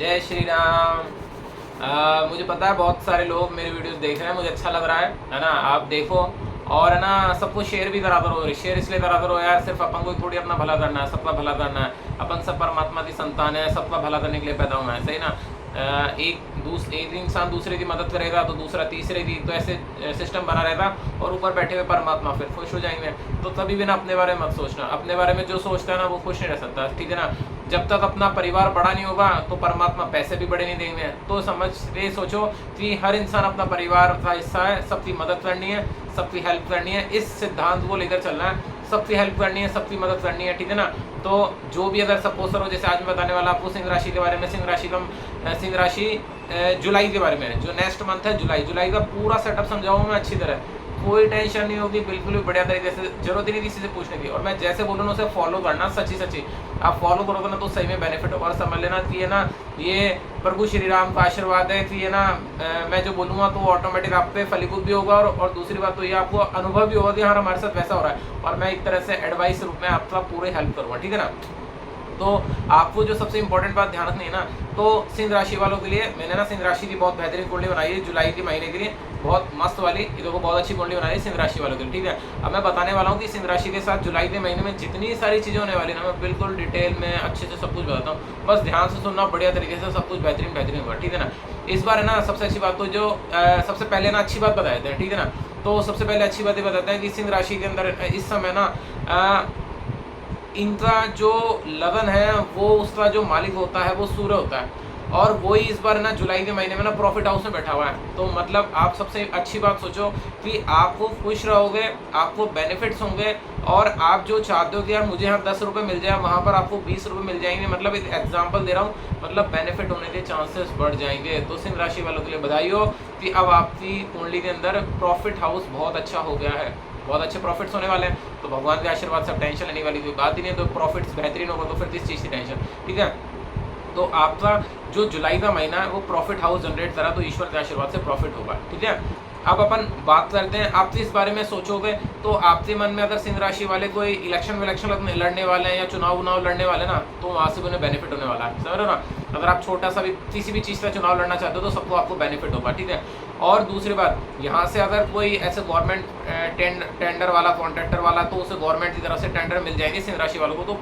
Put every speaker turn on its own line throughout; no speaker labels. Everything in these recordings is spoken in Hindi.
जय श्री राम। मुझे पता है बहुत सारे लोग मेरे वीडियोस देख रहे हैं, मुझे अच्छा लग रहा है ना। आप देखो और है ना, सबको शेयर भी करा करो। शेयर इसलिए करा करो यार, सिर्फ अपन को थोड़ी अपना भला करना है, सबका भला करना है। अपन सब परमात्मा की संतान है, सबका भला करने के लिए पैदा होना है, सही ना। एक इंसान दूसरे की मदद करेगा तो दूसरा तीसरे की, तो ऐसे सिस्टम बना रहेगा और ऊपर बैठे हुए परमात्मा फिर खुश हो जाएंगे। तो कभी भी ना अपने बारे में मत सोचना, अपने बारे में जो सोचता है ना वो खुश नहीं रह सकता, ठीक है ना। जब तक अपना परिवार बड़ा नहीं होगा तो परमात्मा पैसे भी बड़े नहीं देंगे। तो समझ ये सोचो कि हर इंसान अपना परिवार का हिस्सा है, सबकी मदद करनी है, सबकी हेल्प करनी है, इस सिद्धांत को लेकर चलना है। सबकी हेल्प करनी है, सबकी मदद करनी है, ठीक है ना। तो जो भी अगर सपोज करो, जैसे आज मैं बताने वाला आपको सिंह राशि के बारे में। सिंह राशि जुलाई के बारे में, जो नेक्स्ट मंथ है जुलाई का पूरा सेटअप समझाऊंगा मैं अच्छी तरह। कोई टेंशन नहीं होगी, बिल्कुल भी बढ़िया तरीके से, जरूरत ही नहीं किसी से पूछने की। और मैं जैसे बोलूँ ना उसे फॉलो करना, सच्ची आप फॉलो करोगे ना तो सही में बेनिफिट होगा। और समझ लेना कि ये ना, ये प्रभु श्री राम का आशीर्वाद है कि ये ना, मैं जो बोलूँगा तो ऑटोमेटिक आप पे फलीभूत भी होगा। और दूसरी बात तो ये आपको अनुभव भी होगा कि हाँ हमारे साथ वैसा हो रहा है, और मैं एक तरह से एडवाइस रूप में आपका पूरे हेल्प करूँगा, ठीक है ना। तो आपको जो सबसे इंपॉर्टेंट बात ध्यान रखनी है ना, तो सिंह राशि वालों के लिए मैंने ना सिंह राशि की बहुत बेहतरीन कुंडली बनाई है जुलाई के महीने के लिए, बहुत मस्त वाली। ये देखो बहुत अच्छी कुंडली बनाई है सिंह राशि वालों के लिए, ठीक है। अब मैं बताने वाला हूँ कि सिंह राशि के साथ जुलाई के महीने में जितनी सारी चीज़ें होने वाली ना, मैं बिल्कुल डिटेल में अच्छे से सब कुछ बताता हूँ। बस ध्यान से सुनना, बढ़िया तरीके से सब कुछ बेहतरीन होगा, ठीक है ना। इस बार है ना सबसे अच्छी बात तो जो सबसे पहले ना अच्छी बात बता देते हैं, ठीक है ना। तो सबसे पहले अच्छी बात ये बताते हैं कि सिंह राशि के अंदर इस समय ना इनका जो लगन है वो, उसका जो मालिक होता है वो सूर्य होता है, और वही इस बार ना जुलाई के महीने में ना प्रॉफिट हाउस में बैठा हुआ है। तो मतलब आप सबसे अच्छी बात सोचो कि आपको खुश रहोगे, आपको बेनिफिट्स होंगे, और आप जो चाहते हो कि यार मुझे यहाँ 10 रुपये मिल जाए, वहाँ पर आपको 20 रुपये मिल जाएंगे। मतलब एक एग्जाम्पल दे रहा हूँ, मतलब बेनिफिट होने के चांसेस बढ़ जाएंगे। तो सिंह राशि वालों के लिए बधाई हो कि अब आपकी कुंडली के अंदर प्रॉफिट हाउस बहुत अच्छा हो गया है, बहुत अच्छे प्रॉफिट्स होने वाले हैं। तो भगवान के आशीर्वाद से टेंशन लेने वाली कोई बात ही नहीं है। तो प्रॉफिट्स बेहतरीन होगा तो फिर किस चीज़ की टेंशन, ठीक है। तो आपका जो जुलाई का महीना है वो प्रॉफिट हाउस जनरेट करा, तो ईश्वर के आशीर्वाद से प्रॉफिट होगा, ठीक है। अब अपन बात करते हैं, आप इस बारे में सोचोगे तो आपके मन में अगर सिंह राशि वाले कोई इलेक्शन लड़ने वाले हैं या चुनाव लड़ने वाले ना, तो वहाँ से उन्हें बेनिफिट होने वाला है, समझ रहे हो ना। अगर आप छोटा सा भी किसी भी चीज़ का चुनाव लड़ना चाहते हो तो सबको आपको बेनिफिट होगा, ठीक है। और दूसरी बात, यहाँ से अगर कोई ऐसे गवर्नमेंट टेंडर वाला, कॉन्ट्रैक्टर वाला, तो उसे गवर्नमेंट की तरफ से टेंडर मिल जाएंगे सिंह राशि वालों को, तो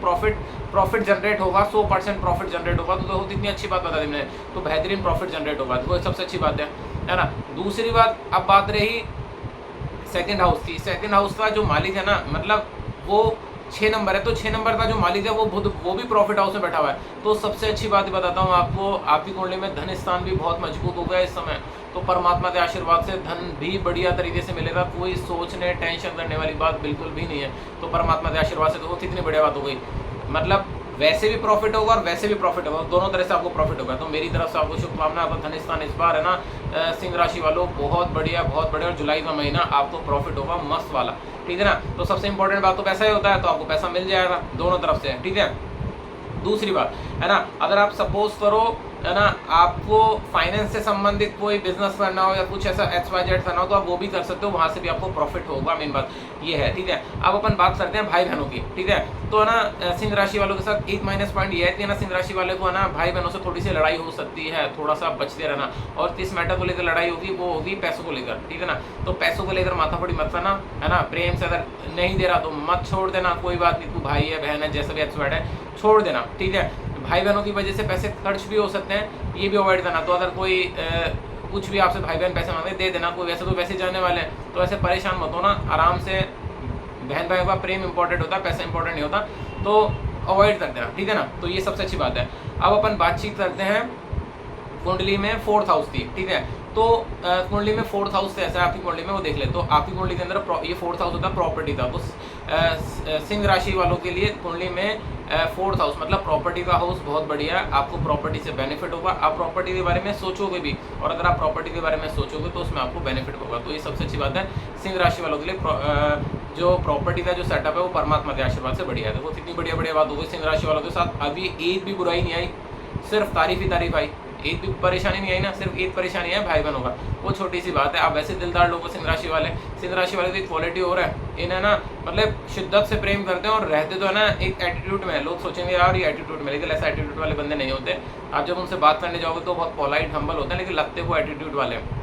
प्रॉफिट जनरेट होगा, 100% प्रॉफिट जनरेट होगा। तो इतनी अच्छी बात बता दी मैंने, तो बेहतरीन प्रॉफिट जनरेट होगा, तो सबसे अच्छी बात है ना। दूसरी बात, अब बात रही सेकंड हाउस की। सेकंड हाउस का जो मालिक है ना, मतलब वो 6 नंबर है, तो 6 नंबर का जो मालिक है वो भी प्रॉफिट हाउस में बैठा हुआ है। तो सबसे अच्छी बात बताता हूँ आपको, आपकी कुंडली में धन स्थान भी बहुत मजबूत हो गया इस समय। तो परमात्मा के आशीर्वाद से धन भी बढ़िया तरीके से मिलेगा, कोई सोचने टेंशन करने वाली बात बिल्कुल भी नहीं है। तो परमात्मा के आशीर्वाद से तो कितनी बढ़िया बात हो गई, मतलब वैसे भी प्रॉफिट होगा और वैसे भी प्रॉफिट होगा, दोनों तरह से आपको प्रॉफिट होगा। तो मेरी तरफ से आपको शुभकामना। आपका धन स्थान इस बार है ना सिंह राशि वालों बहुत बढ़िया, और जुलाई का महीना आपको प्रॉफिट होगा मस्त वाला, ठीक है ना। तो सबसे इंपॉर्टेंट बात तो पैसा ही होता है, तो आपको पैसा मिल जाएगा दोनों तरफ से, ठीक है। दूसरी बात है ना, अगर आप सपोज करो है ना, आपको फाइनेंस से संबंधित कोई बिजनेस करना हो या कुछ ऐसा XYZ करना हो, तो आप वो भी कर सकते हो, वहाँ से भी आपको प्रॉफिट होगा। मेन बात ये है, ठीक है। अब अपन बात करते हैं भाई बहनों की, ठीक है। तो है ना सिंह राशि वालों के साथ एक माइनस पॉइंट ये है कि ना सिंह राशि वाले को है ना भाई बहनों से थोड़ी सी लड़ाई हो सकती है, थोड़ा सा बचते रहना। और किस मैटर को लेकर लड़ाई होगी, वो होगी पैसों को लेकर, ठीक है ना। तो पैसों को लेकर माथापड़ी मत करना, है ना। प्रेम से अगर नहीं दे रहा तो मत छोड़ देना, कोई बात नहीं, तू भाई है बहन है जैसा भी XYZ है, छोड़ देना, ठीक है। भाई बहनों की वजह से पैसे खर्च भी हो सकते हैं, ये भी अवॉइड करना। तो अगर कोई कुछ भी आपसे भाई बहन पैसे मांगे, दे देना। कोई वैसे तो वैसे जाने वाले हैं, तो ऐसे परेशान मत होना, आराम से। बहन भाई का प्रेम इंपॉर्टेंट होता है, पैसा इंपॉर्टेंट नहीं होता, तो अवॉइड कर देना, ठीक है ना। तो ये सबसे अच्छी बात है। अब अपन बातचीत करते हैं कुंडली में 4th हाउस की, ठीक है। तो कुंडली में 4th हाउस कैसा है आपकी कुंडली में, वो देख ले। तो आपकी कुंडली के अंदर ये 4th हाउस होता है प्रॉपर्टी का। तो सिंह राशि वालों के लिए कुंडली में 4th हाउस मतलब प्रॉपर्टी का हाउस बहुत बढ़िया है, आपको प्रॉपर्टी से बेनिफिट होगा। आप प्रॉपर्टी के बारे में सोचोगे भी, और अगर आप प्रॉपर्टी के बारे में सोचोगे तो उसमें आपको बेनिफिट होगा। तो ये सबसे अच्छी बात है सिंह राशि वालों के लिए। जो प्रॉपर्टी का जो सेटअप है वो परमात्मा के आशीर्वाद से बढ़िया है। देखो कितनी बढ़िया बात हो गई सिंह राशि वालों के साथ। अभी एक भी बुराई नहीं आई, सिर्फ तारीफ ही तारीफ आई, एक भी परेशानी नहीं आई ना, सिर्फ एक परेशानी है भाई बहनों का, वो छोटी सी बात है। आप वैसे दिलदार लोगों, सिंह राशि वाले की एक क्वालिटी और है, इन्हें ना मतलब शिद्दत से प्रेम करते हैं और रहते तो है ना एक एटीट्यूड में। लोग सोचेंगे यार ये एटीट्यूड में, लेकिन ऐसा एटीट्यूड वाले बंदे नहीं होते। आप जब उनसे बात करने जाओगे तो बहुत पोलाइट हम्बल होते हैं, लेकिन लगते वो एटीट्यूड वाले हैं।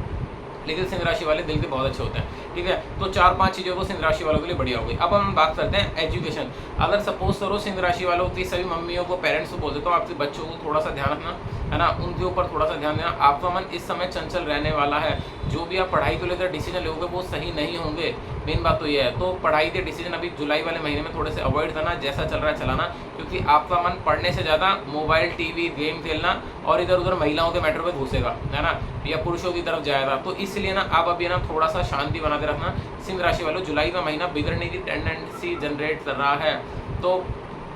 लेकिन सिंह राशि वाले दिल के बहुत अच्छे होते हैं, ठीक है। तो 4-5 चीज़ों को सिंह राशि वालों के लिए बढ़िया हो गई। अब हम बात करते हैं एजुकेशन। अगर सपोज करो सिंह राशि वालों की सभी मम्मियों को, पेरेंट्स को बोल देता हूँ आपके बच्चों को थोड़ा सा ध्यान रखना, है ना, उनके ऊपर थोड़ा सा ध्यान देना। आपका मन इस समय चंचल रहने वाला है, जो भी आप पढ़ाई को लेकर डिसीजन लोगे वो सही नहीं होंगे, मेन बात तो ये है। तो पढ़ाई के डिसीजन अभी जुलाई वाले महीने में थोड़े से अवॉइड करना, जैसा चल रहा है चलाना, क्योंकि आपका मन पढ़ने से ज़्यादा मोबाइल, टीवी, गेम खेलना और इधर उधर महिलाओं के मैटर पर घुसेगा, है ना, या पुरुषों की तरफ जाएगा। तो इसलिए ना आप अभी ना थोड़ा सा शांति बनाते रखना। सिंह राशि वालों, जुलाई का महीना बिगड़ने की टेंडेंसी जनरेट कर रहा है, तो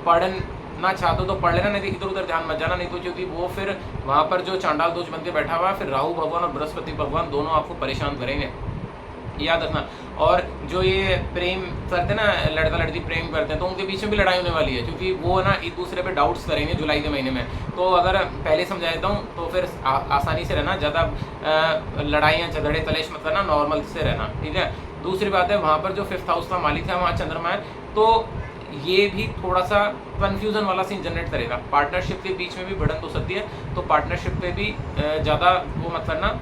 पढ़ना चाहते हो तो पढ़ लेना, नहीं तो इधर उधर ध्यान मत जाना, नहीं तो क्योंकि वो फिर वहाँ पर जो चांडाल दोष बन के बैठा हुआ है, फिर राहु भगवान और बृहस्पति भगवान दोनों आपको परेशान करेंगे, याद रखना। और जो ये प्रेम करते हैं ना, लड़का लड़की प्रेम करते हैं, तो उनके बीच में भी लड़ाई होने वाली है, क्योंकि वो ना एक दूसरे पे डाउट्स करेंगे जुलाई के महीने में। तो अगर पहले समझा देता हूँ तो फिर आसानी से रहना, ज़्यादा लड़ाइयाँ झगड़े कलेश मत करना, नॉर्मल से रहना, ठीक है। दूसरी बात है, वहाँ पर जो 5th हाउस का मालिक है वहाँ चंद्रमा है, तो ये भी थोड़ा सा कन्फ्यूज़न वाला सीन जनरेट करेगा। पार्टनरशिप के बीच में भी भिड़ंत हो सकती है, तो पार्टनरशिप पे भी ज़्यादा वो मत करना,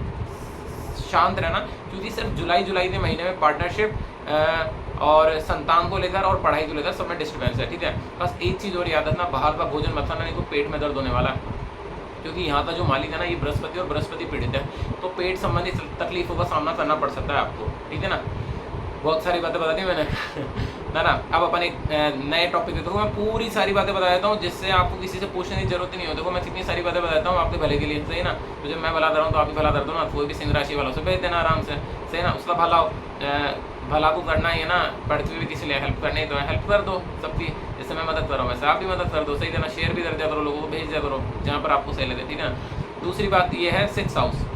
शांत रहना, क्योंकि सिर्फ जुलाई के महीने में पार्टनरशिप और संतान को लेकर और पढ़ाई को लेकर सब में डिस्टर्बेंस है, ठीक है। बस एक चीज़ और याद रखना, बाहर का भोजन मत खाना, नहीं तो पेट में दर्द होने वाला है, क्योंकि यहाँ का जो मालिक है ना ये बृहस्पति और बृहस्पति पीड़ित है, तो पेट संबंधी तकलीफों का सामना करना पड़ सकता है आपको, ठीक है ना। बहुत सारी बातें बता दी मैंने ना। अब अपन एक नए टॉपिक पे करूँ, मैं पूरी सारी बातें बता देता हूँ, जिससे आपको किसी से पूछने की जरूरत ही नहीं होती। देखो मैं कितनी सारी बातें बताता हूँ आपके भले के लिए, सही ना। तो जब मैं भला कर रहा हूँ तो आप भी भला कर दो ना, कोई भी सिंह राशि वालों से भेज देना आराम से, सही ना। उसका भला को करना ही है ना, पढ़ते हुए भी किसी लिए हेल्प करनी है तो हेल्प कर दो सबकी, जैसे मैं मदद कर रहा हूँ वैसे आप भी मदद कर दो, सही देना। शेयर भी कर दिया करो, लोगों को भेज दिया करो जहाँ पर आपको सही लगे, ठीक है ना। दूसरी बात ये है 6th हाउस।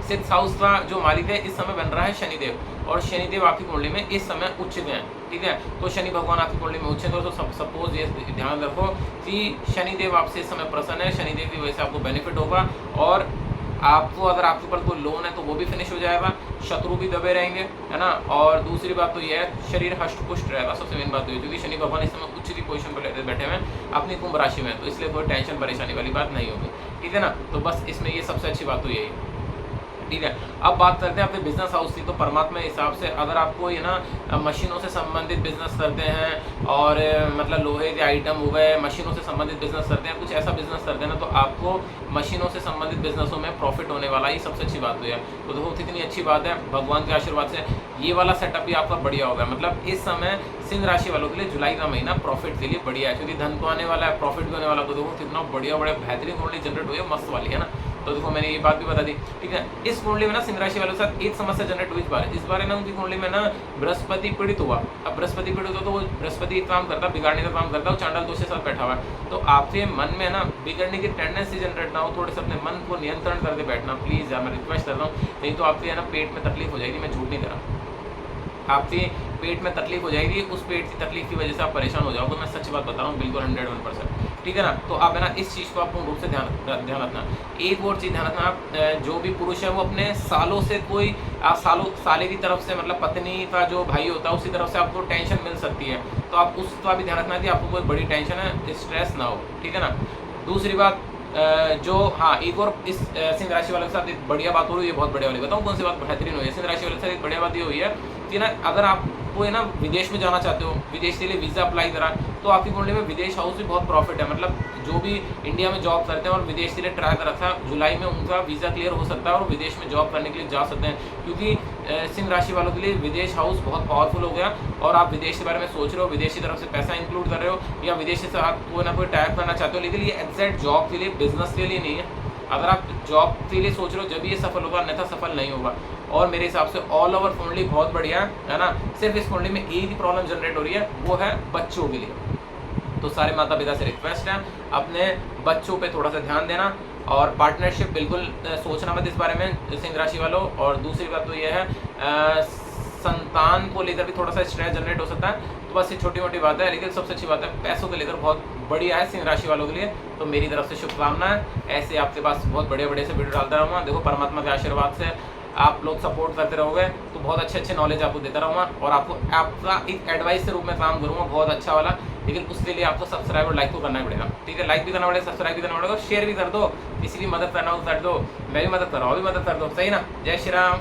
6th हाउस का जो मालिक है इस समय बन रहा है शनिदेव, और शनिदेव आपकी कुंडली में इस समय उच्च हैं, ठीक है। तो शनि भगवान आपकी कुंडली में उच्च है, तो सपोज ये ध्यान रखो कि शनिदेव आपसे इस समय प्रसन्न है, शनिदेव की वजह से आपको बेनिफिट होगा, और आपको अगर आपके ऊपर कोई लोन है तो वो भी फिनिश हो जाएगा, शत्रु भी दबे रहेंगे, है ना। और दूसरी बात तो ये है, शरीर हष्ट पुष्ट रहेगा, सबसे मेन बात तो ये, क्योंकि शनि भगवान इस समय उच्च की पोजीशन पर बैठे हुए हैं अपनी कुंभ राशि में, तो इसलिए कोई टेंशन परेशानी वाली बात नहीं होगी, ठीक है ना। तो बस इसमें ये सबसे अच्छी बात तो यही है, ठीक है। अब बात करते हैं अपने बिजनेस हाउस की। तो परमात्मा के हिसाब से अगर आपको ये ना मशीनों से संबंधित बिजनेस करते हैं, और मतलब लोहे के आइटम हो गए, मशीनों से संबंधित बिजनेस करते हैं, कुछ ऐसा बिजनेस करते हैं ना, तो आपको मशीनों से संबंधित बिजनेसों में प्रॉफिट होने वाला ही सबसे अच्छी बात हुई है। तो देखो कितनी अच्छी बात है, भगवान के आशीर्वाद से ये वाला सेटअप भी आपका बढ़िया होगा। मतलब इस समय सिंह राशि वालों के लिए जुलाई का महीना प्रॉफिट के लिए बढ़िया है, क्योंकि धन तो आने वाला है, प्रॉफिट भी होने वाला। तो देखो कितना बढ़िया बेहतरीन कुंडली जनरेट हुई है, मस्त वाली है ना। तो देखो मैंने ये बात भी बता दी, ठीक है। इस कुंडली में ना सिंह राशि वालों के साथ एक समस्या जनरेट हुई इस बार है ना, उनकी कुंडली में ना बृहस्पति पीड़ित हुआ। अब बृहस्पति पीड़ित हो तो वो बृहस्पति काम करता, बिगाड़ने का काम करता है, वो चांडाल दोष के साथ बैठा हुआ है। तो आपके मन में ना बिगड़ने की टेंडेंसी जनरेट ना हो, थोड़े से अपने मन को नियंत्रण करके बैठना प्लीज़ यार, मैं रिक्वेस्ट कर रहा हूँ, नहीं तो आपके है ना पेट में तकलीफ हो जाएगी, मैं झूठ नहीं कर रहा, आपके पेट में तकलीफ हो जाएगी, उस पेट की तकलीफ की वजह से आप परेशान हो जाओगे, मैं सच बात बता रहा हूँ, बिल्कुल 101%, ठीक है ना। तो आप है ना इस चीज़ को आप पूर्ण रूप से ध्यान रखना। एक और चीज़ ध्यान रखना, आप जो भी पुरुष है वो अपने सालों से कोई साले की तरफ से, मतलब पत्नी का जो भाई होता है उसकी तरफ से आपको टेंशन मिल सकती है, तो आप उसका भी ध्यान रखना कि आपको कोई बड़ी टेंशन है, स्ट्रेस ना हो, ठीक है ना। दूसरी बात जो हाँ एक और इस सिंह राशि वाले के साथ एक बढ़िया बात हो रही है, बहुत बढ़िया वाली बताऊँ कौन सी बात बेहतरीन हुई है। सिंह राशि वाले के साथ एक बढ़िया बात ये हुई है कि ना अगर आपको है ना विदेश में जाना चाहते हो, विदेश के लिए वीज़ा अप्लाई करा, तो आपकी कुंडली में विदेश हाउस भी बहुत प्रॉफिट है। मतलब जो भी इंडिया में जॉब करते हैं और विदेश के लिए ट्राई कर रखा है, जुलाई में उनका वीज़ा क्लियर हो सकता है और विदेश में जॉब करने के लिए जा सकते हैं, क्योंकि सिंह राशि वालों के लिए विदेश हाउस बहुत पावरफुल हो गया। और आप विदेश के बारे में सोच रहे हो, विदेश की तरफ से पैसा इंक्लूड कर रहे हो, या विदेश से आप कोई ना कोई टाइप करना चाहते हो, लेकिन ये एग्जैक्ट जॉब के लिए, बिजनेस के लिए नहीं है। अगर आप जॉब के लिए सोच रहे हो जब ये सफल होगा, अन्यथा सफल नहीं होगा। और मेरे हिसाब से ऑल ओवर कुंडली बहुत बढ़िया है ना। सिर्फ इस कुंडली में एक ही प्रॉब्लम जनरेट हो रही है, वो है बच्चों के लिए। तो सारे माता पिता से रिक्वेस्ट है अपने बच्चों पे थोड़ा सा ध्यान देना, और पार्टनरशिप बिल्कुल सोचना मत इस बारे में सिंह राशि वालों। और दूसरी बात तो ये है संतान को लेकर भी थोड़ा सा स्ट्रेस जनरेट हो सकता है, तो बस ये छोटी मोटी बात है, लेकिन सबसे अच्छी बात है पैसों को लेकर बहुत बढ़िया है सिंह राशि वालों के लिए। तो मेरी तरफ से शुभकामनाएं, ऐसे आपके पास बहुत बड़े बड़े से वीडियो डालता रहूँगा। देखो परमात्मा के आशीर्वाद से आप लोग सपोर्ट करते रहोगे तो बहुत अच्छे अच्छे नॉलेज आपको देता रहूँगा, और आपको आपका एक एडवाइस के रूप में काम करूँगा बहुत अच्छा वाला। लेकिन उसके लिए आपको सब्सक्राइब और लाइक तो करना ही पड़ेगा, ठीक है। लाइक भी करना पड़ेगा, सब्सक्राइब भी करना पड़ेगा, शेयर भी कर दो, किसी की मदद करना हो कर दो, मैं भी मदद कर रहा हूँ, अभी मदद कर दो, सही ना। जय श्री राम।